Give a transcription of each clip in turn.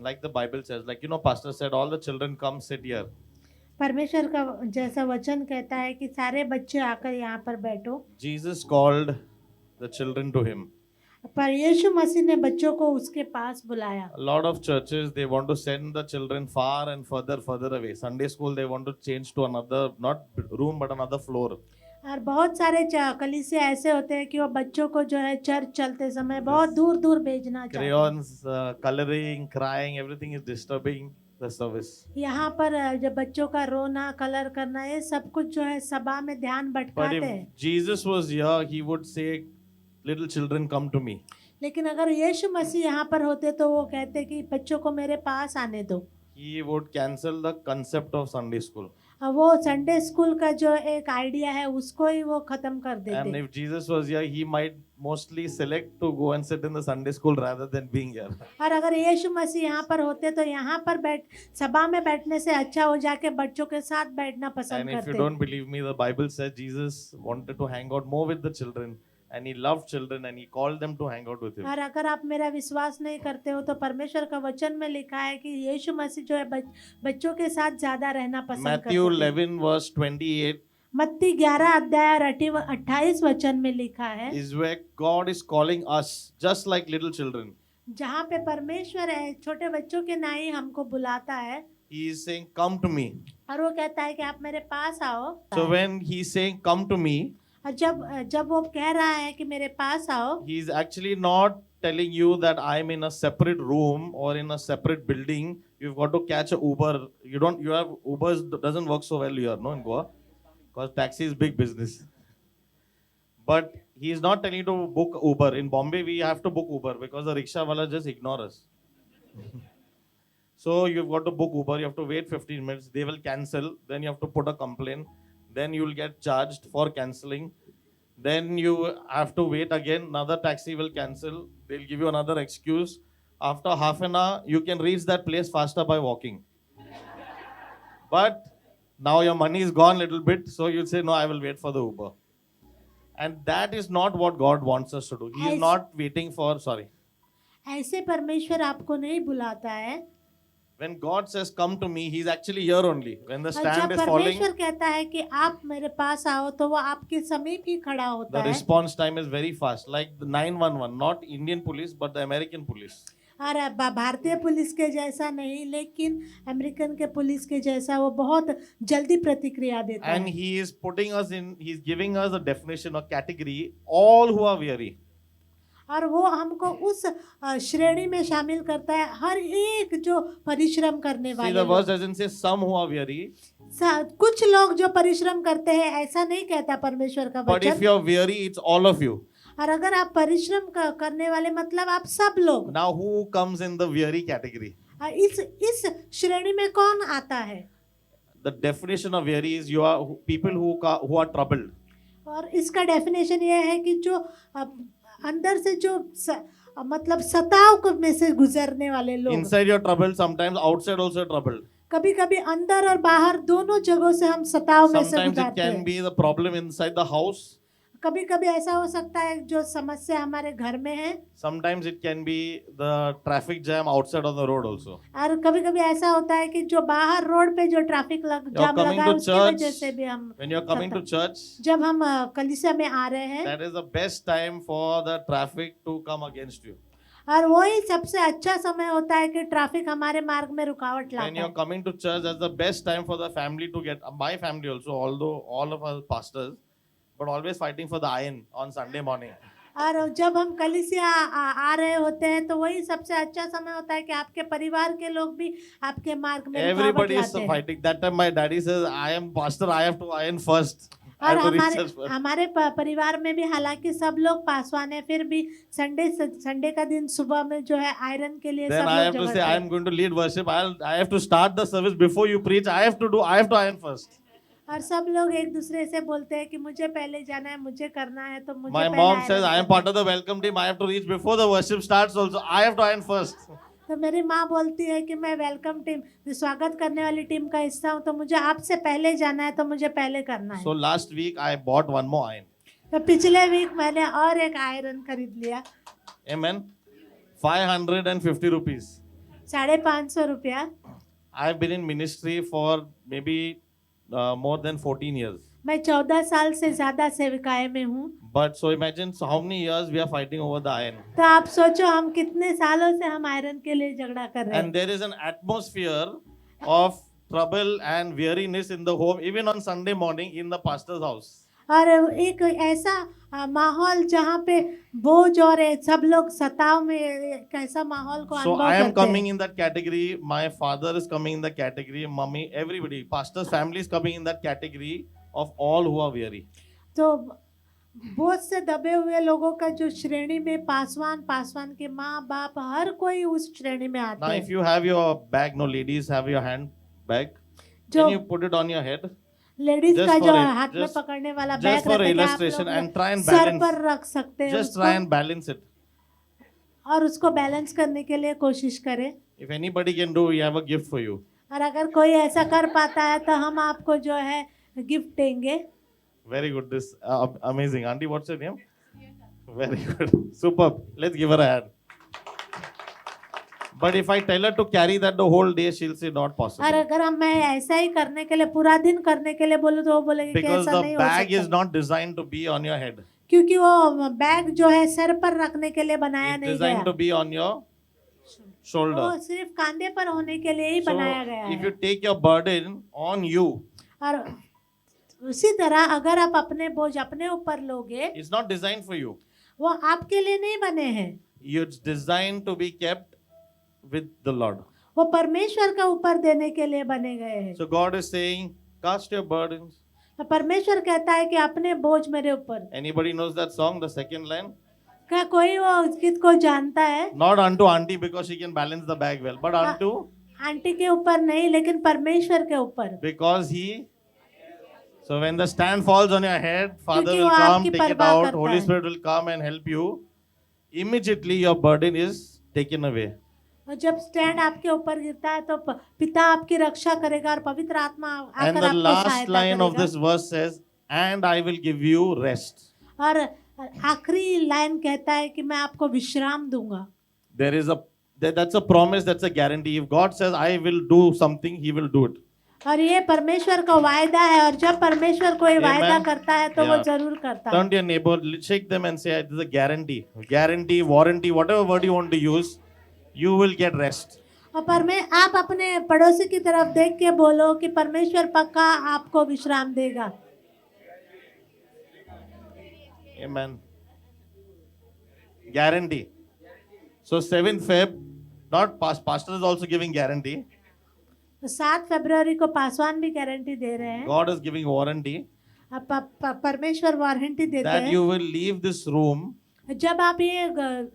like the Bible says, like pastor said, all the children come sit here. परमेश्वर का जैसा वचन कहता है कि सारे बच्चे आकर यहाँ पर बैठो, Jesus called the children to him. पर यीशु मसीह ने बच्चों को उसके पास बुलाया। A lot of churches, they want to send the children far and further away. Sunday school, they want to change to another, not room, but another floor. और बहुत सारे कलीसिया ऐसे होते हैं कि वो बच्चों को जो है चर्च चलते समय बहुत दूर दूर भेजना चाहते हैं। Crayons, coloring, crying, everything is disturbing the service. यहाँ पर जब बच्चों का रोना, कलर करना, ये सब कुछ जो है सभा में ध्यान But भटकाते if हैं। Jesus was here, he would say, little children, come to me. लेकिन अगर यीशु मसीह यहाँ पर होते तो वो कहते कि बच्चों को मेरे पास आने दो। He would cancel the concept of Sunday school. वो संडे स्कूल का जो एक आइडिया है उसको ही वो खत्म कर And देते। if Jesus was here, he might mostly select to go and sit in the Sunday school rather than being here. और अगर यीशु मसीह यहाँ पर होते तो यहाँ पर सभा में बैठने से अच्छा हो जाके बच्चों के साथ बैठना पसंद And if you करते। don't believe me, the Bible says Jesus wanted to hang out more with the children, and he loved children, and he called them to hang out with him. और अगर आप मेरा विश्वास नहीं करते हो तो परमेश्वर का वचन में लिखा है कि यीशु मसीह जो है बच्चों के साथ ज्यादा रहना पसंद Matthew करते थे। 11 verse 28 मत्ती 11 अध्याय और 28 वचन में लिखा है, is where God is calling us just like little children. जहाँ पे परमेश्वर है छोटे बच्चों के ना ही हमको बुलाता है He is saying, come to me. और वो कहता है कि आप मेरे पास आओ। So when he's saying, come to me, और जब वो कह रहा है कि मेरे पास आओ, he's actually not telling you that I'm in a separate room or in a separate building. You've got to catch a Uber. You have Ubers doesn't work so well here, no, in Goa, because taxi is big business. But he is not telling you to book Uber. In Bombay, we have to book Uber because the rickshaw wala just ignore us. So you've got to book Uber. You have to wait 15 minutes. They will cancel. Then you have to put a complaint. Then you will get charged for cancelling. Then you have to wait again. Another taxi will cancel. They'll give you another excuse. After half an hour, you can reach that place faster by walking. But now your money is gone a little bit, so you'll say, no, I will wait for the Uber. And that is not what God wants us to do. He is not waiting for, sorry. ऐसे परमेश्वर आपको नहीं बुलाता है। When God says, come to me, He's actually here only. When the और stand जब is falling, परमेश्वर कहता है कि आप मेरे पास आओ तो वो आपके समीप ही खड़ा होता the है। response time is very fast. Like the 911, not Indian police, but the American police. और भारतीय पुलिस के जैसा नहीं, लेकिन अमेरिकन के पुलिस के जैसा वो बहुत जल्दी प्रतिक्रिया देता And है। He is putting us in, He's giving us a definition or category, all who are weary. और वो हमको उस श्रेणी में शामिल करता है, हर एक जो परिश्रम करने See, वाले the verse लोग। doesn't say some who are weary, कुछ लोग जो परिश्रम करते हैं ऐसा नहीं कहता परमेश्वर का but if वचन। you're weary, it's all of you. और अगर आप परिश्रम करने वाले मतलब आप सब लोग। Now, who comes in the weary category? इस श्रेणी में कौन आता है? The definition of weary is you are people who are troubled. और इसका डेफिनेशन ये है कि जो अंदर से जो मतलब सताव में से गुजरने वाले लोग। Inside you're troubled, sometimes outside also you're troubled. कभी कभी अंदर और बाहर दोनों जगहों से हम सताव में से Sometimes it गुजरते can हैं। be the problem inside the house. कभी कभी ऐसा हो सकता है जो समस्या हमारे घर में है। Sometimes it can be the traffic jam outside on the road also. और कभी कभी ऐसा होता है कि जो बाहर रोड पे जो ट्रैफिक जाम coming लगा to है उसकी church, वजह से भी हम When you're coming to church, जब हम कलीसिया में आ रहे हैं, that is the best time for the traffic to come against you. और वही सबसे अच्छा समय होता है कि ट्रैफिक हमारे मार्ग में रुकावट When लाता you're है। coming to church, that's the best time for the family to get. My family also, although all of us pastors, but always fighting for the iron on Sunday morning. और जब हम कलीसिया आ रहे होते हैं तो वही सबसे अच्छा समय होता है कि आपके परिवार के लोग भी आपके मार्ग में रुकावट Everybody is लाते हैं। fighting. That time my daddy says, I am pastor, I have to iron first. I और have to reach church first. हमारे परिवार में भी हालांकि सब लोग पासवान है, फिर भी संडे का दिन सुबह में जो है आयरन के लिए Then सब I लोग have to जगह say, I am going to lead worship. I have to start the service before you preach. I have to iron first. और सब लोग एक दूसरे से बोलते हैं कि मुझे पहले जाना है, मुझे करना है, तो मुझे My पहले mom iron says, I am करना part of the welcome team. I have to reach before the worship starts also. I have to iron first. है। तो मेरी माँ बोलती है कि मैं वेलकम टीम स्वागत करने वाली टीम का हिस्सा हूँ, तो मुझे आपसे पहले जाना है, तो मुझे पहले करना So है। last week I bought one more iron. तो पिछले वीक मैंने और एक आयरन खरीद लिया। Amen. 550 rupees. 550 रुपया। I've been in ministry for maybe more than 14 years. मैं 14 साल से ज्यादा सेविकाएं में हूँ। But so imagine how many years we are fighting over the iron. तो आप सोचो हम कितने सालों से हम आयरन के लिए झगड़ा कर रहे हैं। And there is an atmosphere of trouble and weariness in the home, even on Sunday morning in the pastor's house. और एक ऐसा माहौल जहाँ पे बोझ और सब लोग सताव में एक ऐसा माहौल को So अनुभव I am करते हैं। coming in that category. My father is coming in that category. Mummy, everybody, pastor's family is coming in that category of all who are weary. तो बोझ से दबे हुए लोगों का जो श्रेणी में पासवान के माँ बाप हर कोई उस श्रेणी में आते Now, हैं। if you have your bag, no ladies have your hand bag. जो Can you put it on your head? Ladies Just का for जो it, हाथ में just- पकड़ने वाला Just बैग for रहता है, क्या आप illustration लोग and try and sir balance. पर रख सकते हैं Just उसको, try and balance it. और उसको बैलेंस करने के लिए कोशिश करें। If anybody can do, we have a gift for you. और अगर कोई ऐसा कर पाता है तो हम आपको जो है गिफ्ट देंगे। Very good. This amazing. Auntie, what's your name? Very good. Superb. Let's give her a hand. But if I tell her to carry that the whole day, she'll say not और possible. अगर हम मैं ऐसा ही करने के लिए पूरा दिन करने के लिए बोलूँ तो वो बोलेंगे कि Because ऐसा the नहीं हो bag is सकता, not designed to be on your head. क्योंकि वो बैग जो है सर पर रखने के लिए बनाया It's नहीं designed to गया, be on your वो shoulder. सिर्फ कांधे पर होने के लिए ही So बनाया गया if you है। take your burden on you, और उसी तरह अगर आप अपने बोझ अपने ऊपर लोगे, it's not designed for you. वो आपके लिए नहीं बने हैं, It's designed to be kept with the Lord. वो परमेश्वर का ऊपर देने के लिए बने गए हैं। So God is saying, cast your burdens. तो परमेश्वर कहता है कि अपने बोझ मेरे ऊपर। Anybody knows that song, the second line? क्या कोई वो गीत को जानता है? Not unto auntie because she can balance the bag well, but unto aunty के ऊपर नहीं, लेकिन परमेश्वर के ऊपर, because he. So when the stand falls on your head, Father क्योंकि will वो come, आपकी take it परवाह out, करता Holy है। Spirit will come and help you. Immediately your burden is taken away. और जब स्टैंड आपके ऊपर गिरता है तो पिता आपकी रक्षा करेगा और पवित्र आत्मा And आकर the आपको last सहायता line of करेगा। this verse says, and I will give you rest. और आखिरी लाइन कहता है कि मैं आपको विश्राम दूंगा। There is that's a promise, that's a guarantee. If God says, I will do something, He will do it. और ये परमेश्वर का वायदा है, और जब परमेश्वर कोई Amen. वायदा करता है तो वो Yeah. जरूर करता है। Turn to your neighbor, shake them and say, it is a guarantee. Guarantee, warranty, whatever word you want to use, you will get rest. और आप अपने पड़ोसी की तरफ देख के बोलो कि परमेश्वर पक्का आपको विश्राम देगा। Amen. Guarantee. So 7th Feb, not pastor is also giving guarantee. तो 7 फरवरी को पासवान भी गारंटी दे रहे हैं, God is giving warranty परमेश्वर वारंटी देते that हैं। you will leave this room जब आप ये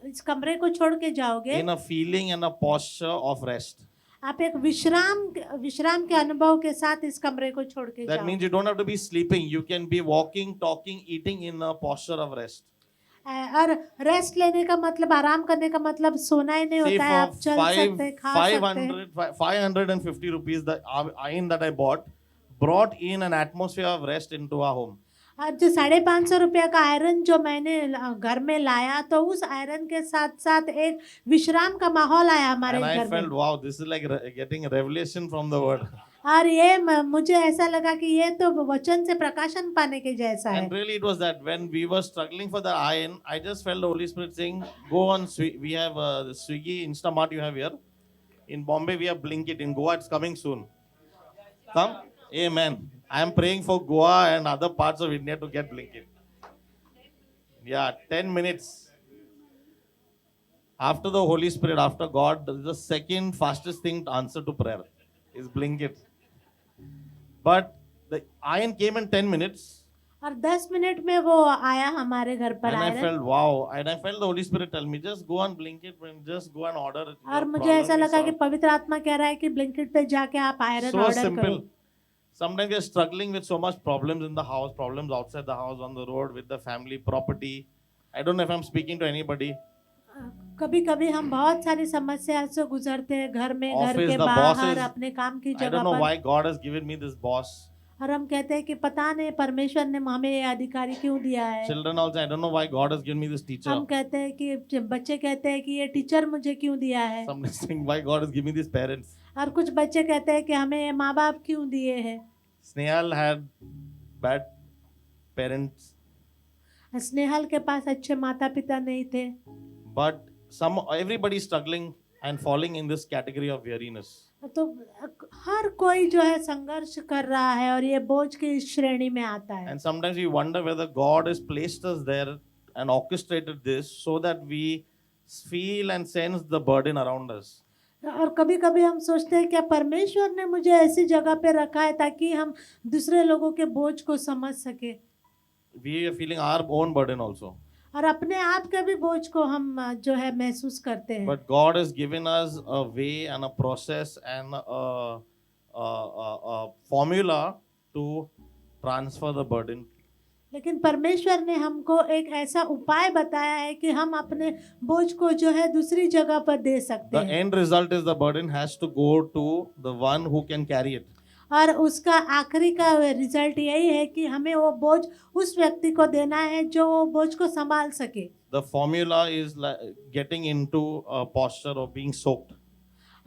इस कमरे को छोड़ के जाओगे, in a feeling and a posture of rest. आप एक विश्राम के अनुभव के साथ इस कमरे को छोड़ के That means you don't have to be sleeping. You can be walking, talking, eating in a posture of rest. और रेस्ट लेने का मतलब, आराम करने का मतलब सोना ही नहीं See, होता है, आप for चल सकते हैं, खा सकते हैं। 550 rupees, the iron that I brought in an atmosphere of rest into our home. और जो 550 रुपया का आयरन जो मैंने घर में लाया, तो उस आयरन के साथ साथ एक विश्राम का माहौल आया हमारे And I घर felt, में। wow, this is like getting a revelation from the word. और ये मुझे ऐसा लगा कि ये तो वचन से प्रकाशन पाने के जैसा है। And really it was that when we were struggling for the iron, I just felt the Holy Spirit saying, go on, we have the Swiggy, Instamart you have here. In Bombay we have Blinkit. In Goa it's coming soon. Come? Amen. I am praying for Goa and other parts of India to get Blinkit. Yeah, 10 minutes. After the Holy Spirit, after God, the second fastest thing to answer to prayer is Blinkit. But the iron came in 10 minutes. और 10 minute में वो आया हमारे घर पर And I iron. felt wow, and I felt the Holy Spirit tell me, just go on Blinkit, just go and order it. और मुझे ऐसा लगा कि पवित्र आत्मा कह रहा है कि ब्लिंकिट पे जाके आप आयरन So ऑर्डर simple. करो। Sometimes we are struggling with so much problems in the house, problems outside the house, on the road, with the family, property. I don't know if I'm speaking to anybody. कभी कभी हम बहुत सारी समस्या से गुजरते हैं, घर में, घर Office, के the बाहर, bosses. अपने काम की I don't जगह know पर। why God has given me this boss. और हम कहते हैं कि पता नहीं परमेश्वर ने हमें ये अधिकारी क्यों दिया है। Children also, I don't know why God has given me this teacher. हम कहते हैं कि बच्चे कहते हैं कि ये टीचर मुझे क्यों दिया है, Some saying why God has given me these parents. और कुछ बच्चे कहते हैं कि हमें ये माँ बाप क्यों दिए हैं। Snehal had bad parents, Snehal के पास अच्छे माता पिता नहीं थे, but everybody is struggling and falling in this category of weariness. तो हर कोई जो है संघर्ष कर रहा है और ये बोझ की इस श्रेणी में आता है। And sometimes we wonder whether God has placed us there and orchestrated this so that we feel and sense the burden around us. और कभी कभी हम सोचते हैं क्या परमेश्वर ने मुझे ऐसी जगह पे रखा है ताकि हम दूसरे लोगों के बोझ को समझ सके, We are feeling our own burden also. और अपने आप के भी बोझ को हम जो है महसूस करते हैं। But God has given us a way and a process and a formula to transfer the burden. लेकिन परमेश्वर ने हमको एक ऐसा उपाय बताया है कि हम अपने बोझ को जो है दूसरी जगह पर दे सकते The हैं, end result is the burden has to go to the one who can carry it. और उसका आखिरी का रिजल्ट यही है कि हमें वो बोझ उस व्यक्ति को देना है जो वो बोझ को संभाल सके। The formula is getting into a posture of being soaked.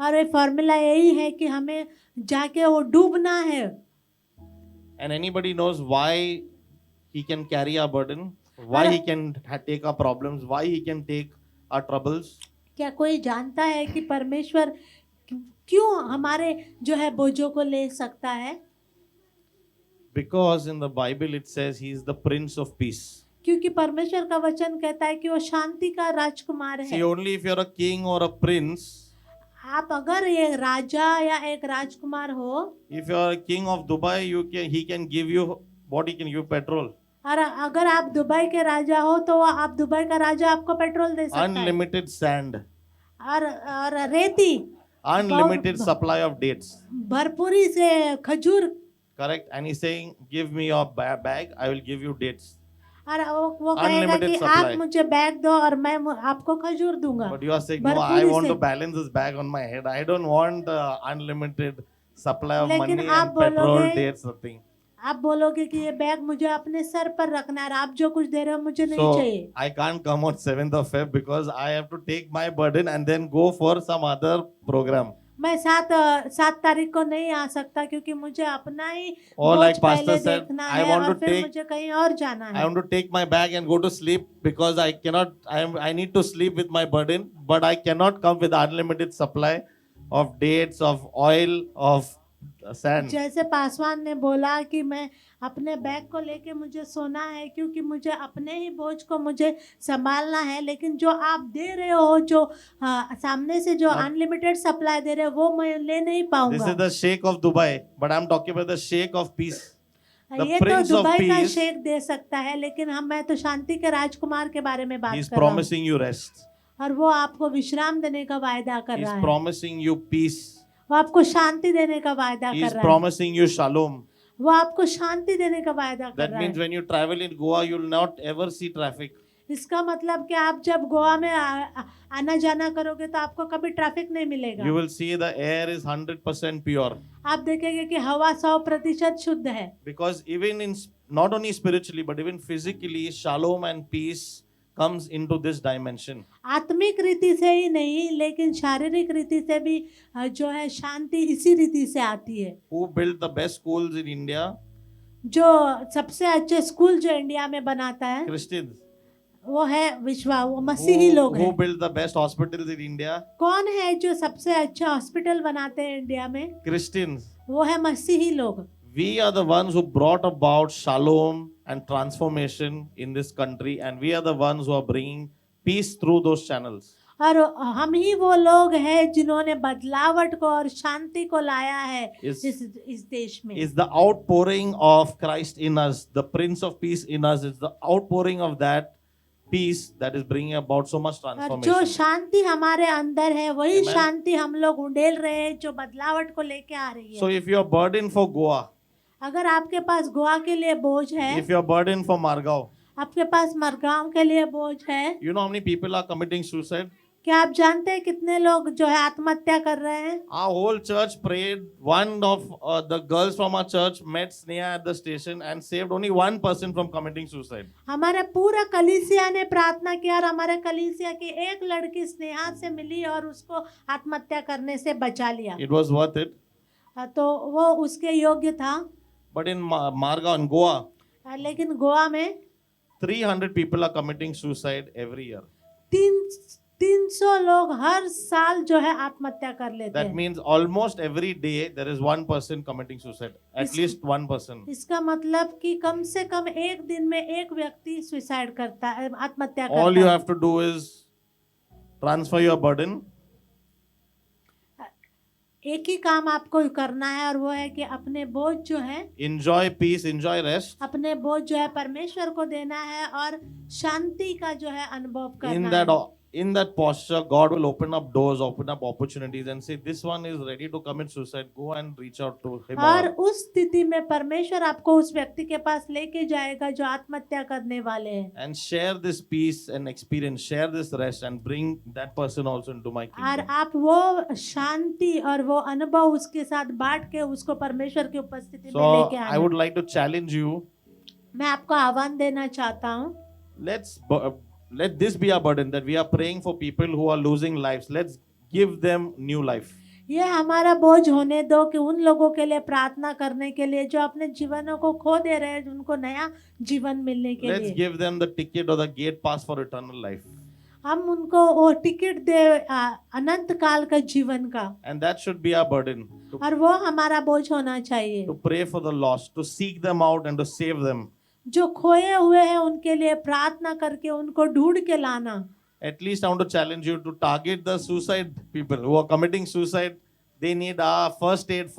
और ये फॉर्मूला यही है कि हमें जाके वो डूबना है। And anybody knows why he can carry our burden, why he can take our problems, why he can take our troubles. क्या कोई जानता है कि परमेश्वर क्यों हमारे जो है बोझों को ले सकता है? Because in the Bible it says he is the Prince of Peace. क्योंकि परमेश्वर का वचन कहता है कि वो शांति का राजकुमार है। See, only if you're a king or a prince, आप अगर ये राजा या एक राजकुमार हो, if you're a king of Dubai, he can give you what he can give you, petrol. और अगर आप दुबई के राजा हो तो आप दुबई का राजा आपको पेट्रोल दे सकता है, Unlimited sand, और रेती, unlimited supply of dates. भरपूरी से खजूर। Correct? And he's saying, give me your bag, I will give you dates. और वो कहेगा Unlimited कि supply. आप मुझे बैग दो और मैं आपको खजूर दूंगा। But you are saying, no, I भरपूरी want से। to balance this bag on my head. I don't want unlimited supply of लेकिन money आप and petrol, बोलोगे- dates, nothing. आप बोलोगे कि ये बैग मुझे अपने सर पर रखना है और आप जो कुछ दे रहे हो मुझे नहीं So चाहिए। I can't come on 7th of Feb because I have to take my burden and then go for some other program. मैं 7 तारीख को नहीं आ सकता क्योंकि मुझे अपना ही Or बोझ like Pastor पहले said, देखना I है want और to फिर take- मुझे कहीं और जाना I है। want to take my bag and go to sleep because I need to sleep with my burden, but I cannot come with unlimited supply of dates, of oil, of sand. जैसे पासवान ने बोला कि मैं अपने bag को लेके मुझे सोना है क्योंकि मुझे अपने ही बोझ को मुझे संभालना है, लेकिन जो आप दे रहे हो, जो सामने से जो अब- अनलिमिटेड सप्लाई दे रहे हो वो मैं ले नहीं This पाऊंगा। is the Sheikh of Dubai, but I'm talking about the Sheikh of peace. the ये तो Prince of दुबई का Peace. शेख दे सकता है, लेकिन मैं तो शांति के राजकुमार के बारे में बात He's कर रहा हूँ, promising you rest. और वो आपको विश्राम देने का वायदा कर He's रहा है, promising you peace. वो आपको शांति देने का वायदा He's कर रहा है, promising you shalom. वो आपको शांति देने का वायदा कर That रहा means है। when you travel in Goa, you'll not ever see traffic. इसका मतलब कि आप जब गोवा में आना जाना करोगे तो आपको कभी ट्रैफिक नहीं मिलेगा। You will see the air is 100% pure. आप देखेंगे कि हवा 100% शुद्ध है, Because even in not only spiritually but even physically, shalom and peace comes into this dimension. आत्मिक रीति से ही नहीं लेकिन शारीरिक रीति से भी जो है शांति इसी रीति से आती है। Who built the best schools in India? जो सबसे अच्छे स्कूल जो इंडिया में बनाता है Christians. वो है विश्वा, वो मसीही लोग Who हैं। built the best hospitals in India? कौन है जो सबसे अच्छा हॉस्पिटल बनाते हैं इंडिया में? Christians. वो है मसीही लोग। We are the ones who brought about shalom and transformation in this country, and we are the ones who are bringing peace through those channels. और हम ही वो लोग हैं जिन्होंने बदलावट को और शांति को लाया है Is- इस देश में। Is the outpouring of Christ in us, the Prince of Peace in us, is the outpouring of that peace that is bringing about so much और जो transformation. शांति हमारे अंदर है वही Amen. शांति हम लोग उंडेल रहे हैं जो बदलावट को लेके आ रही So है। if you are burdened for Goa, अगर आपके पास गोवा के लिए बोझ है, if you are burdened for Margao, आपके पास मरगांव के लिए बोझ है, you know how many people are committing suicide? क्या आप जानते हैं कितने लोग जो है आत्महत्या कर रहे हैं? Our whole church prayed. One of the girls from our church met Sneha at the station and saved only one person from committing suicide. हमारे पूरा कलीसिया ने प्रार्थना किया और हमारे कलीसिया की एक लड़की स्नेहा से मिली और उसको आत्महत्या करने से बचा लिया। It was worth it. तो वो उसके योग्य था। But in Marga in Goa, लेकिन गोवा में 300 people are committing suicide every year. 300 लोग हर साल जो है आत्महत्या कर लेते That हैं। means almost every day there is one person committing suicide. At Is- least one person. इसका मतलब कि कम से कम एक दिन में एक व्यक्ति सुसाइड करता है, आत्महत्या All करता you है। have to do is transfer your burden, एक ही काम आपको करना है और वो है कि अपने बोझ जो है, enjoy peace, enjoy rest. अपने बोझ जो है परमेश्वर को देना है और शांति का जो है अनुभव In करना है। in that posture, God will open up doors, open up opportunities, and say, "This one is ready to commit suicide. Go and reach out to him." or और her." उस स्थिति में परमेश्वर आपको उस व्यक्ति के पास लेके जाएगा जो आत्महत्या करने वाले हैं। And share this peace and experience, share this rest, and bring that person also into my और kingdom. आप वो शांति और वो अनुभव उसके साथ बांट के उसको परमेश्वर की उपस्थिति में So लेके I आना। would like to challenge you. मैं आपको आह्वान देना चाहता हूँ, Let this be our burden that we are praying for people who are losing lives. Let's give them new life. ये हमारा बोझ होने दो कि उन लोगों के लिए प्रार्थना करने के लिए जो अपने जीवनों को खो दे रहे हैं, उनको नया जीवन मिलने के Let's लिए give them the ticket or the gate pass for eternal life. हम उनको वो टिकट दे अनंत काल का जीवन का। And that should be our burden. और वो हमारा बोझ होना चाहिए। To pray for the lost, to seek them out and to save them. जो खोए हुए हैं उनके लिए प्रार्थना करके उनको ढूंढ के लाना। At least I want to challenge you to target the suicide people who are committing suicide. They need our first aid,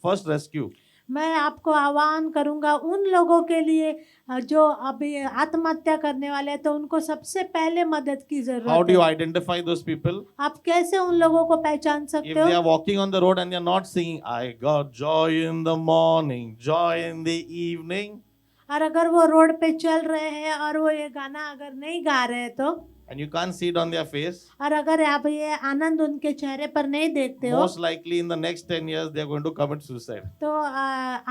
first rescue. मैं आपको आह्वान करूंगा उन लोगों के लिए जो अभी आत्महत्या करने वाले हैं, तो उनको सबसे पहले मदद की How जरूरत do you है। identify those people? आप कैसे उन लोगों को पहचान If सकते they हो? are walking on the road and they are not singing, "I got joy in the morning, joy in the evening," और अगर वो रोड पे चल रहे हैं और वो ये गाना अगर नहीं गा रहे हैं तो, and you can't see it on their face, और अगर आप ये आनंद उनके चेहरे पर नहीं देखते हो, most likely in the next 10 years they are going to commit suicide. तो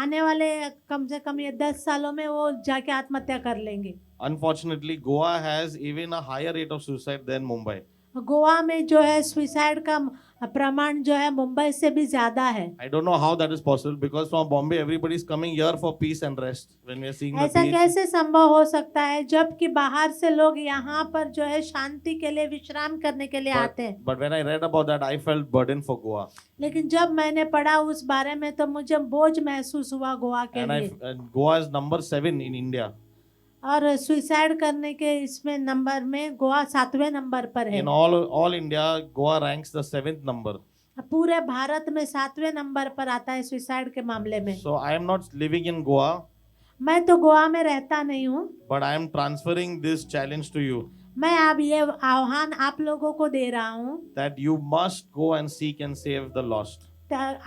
आने वाले कम से कम ये 10 सालों में वो जाके आत्महत्या कर लेंगे। Unfortunately, Goa has even a higher rate of suicide than Mumbai. Goa में जो है सुसाइड का प्रमाण जो है मुंबई से भी ज्यादा है। I don't know how that is possible because from Bombay everybody is coming here for peace and rest. When we are seeing the ऐसा beach, कैसे संभव हो सकता है जबकि बाहर से लोग यहाँ पर जो है शांति के लिए विश्राम करने के लिए आते हैं। but when I read about that, I felt burden for Goa, लेकिन जब मैंने पढ़ा उस बारे में तो मुझे बोझ महसूस हुआ गोवा के लिए। and Goa is number 7 in India. और सुसाइड करने के इसमें नंबर में गोवा 7वें नंबर पर है। In all India, Goa ranks the 7th number. पूरे भारत में 7वें नंबर पर आता है सुसाइड के मामले में। So I am not living in Goa, मैं तो गोवा में रहता नहीं हूँ, but I am transferring this challenge to you मैं अब ये आह्वान आप लोगों को दे रहा हूँ। that you must go and seek and save the lost.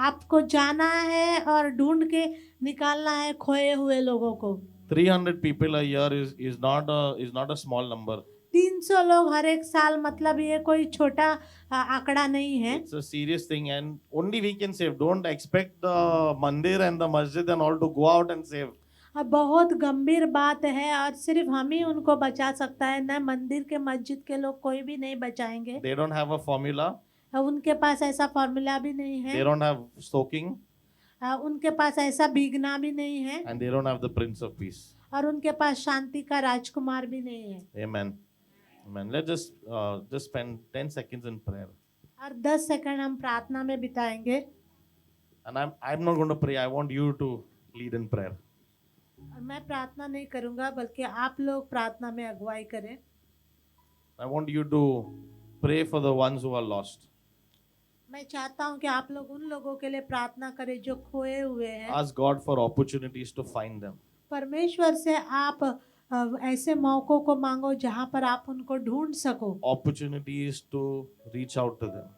आपको जाना है और ढूंढ के निकालना है खोए हुए लोगों को। 300 people a year is not a small number. 300 लोग हर एक साल, मतलब ये कोई छोटा आंकड़ा नहीं है। It's a serious thing and only we can save. Don't expect the mandir and the masjid and all to go out and save. अब बहुत गंभीर बात है और सिर्फ हम ही उनको बचा सकता है, न मंदिर के मस्जिद के लोग कोई भी नहीं बचाएंगे। They don't have a formula. उनके पास ऐसा फॉर्मूला भी नहीं They है, don't have soaking उनके पास ऐसा भीगना भी नहीं है, and they don't have the Prince of Peace. और उनके पास शांति का राजकुमार भी नहीं है। Amen. Amen. Let's just spend 10 seconds in prayer. और 10 सेकंड हम प्रार्थना में बिताएंगे। And I'm not going to pray. I want you to lead in prayer. और मैं प्रार्थना नहीं करूंगा, बल्कि आप लोग प्रार्थना में अगुवाई करें। I want you to pray for the ones who are lost. मैं चाहता हूं कि आप लोग उन लोगों के लिए प्रार्थना करें जो खोए हुए हैं। Ask God for opportunities to find them. परमेश्वर से आप ऐसे मौकों को मांगो जहां पर आप उनको ढूंढ सको, Opportunities to reach out to them.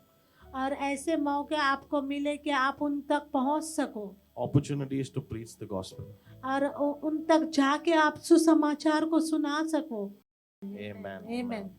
और ऐसे मौके आपको मिले कि आप उन तक पहुंच सको, Opportunities to preach the gospel. और उन तक जाके आप सुसमाचार को सुना सको। Amen. आमीन।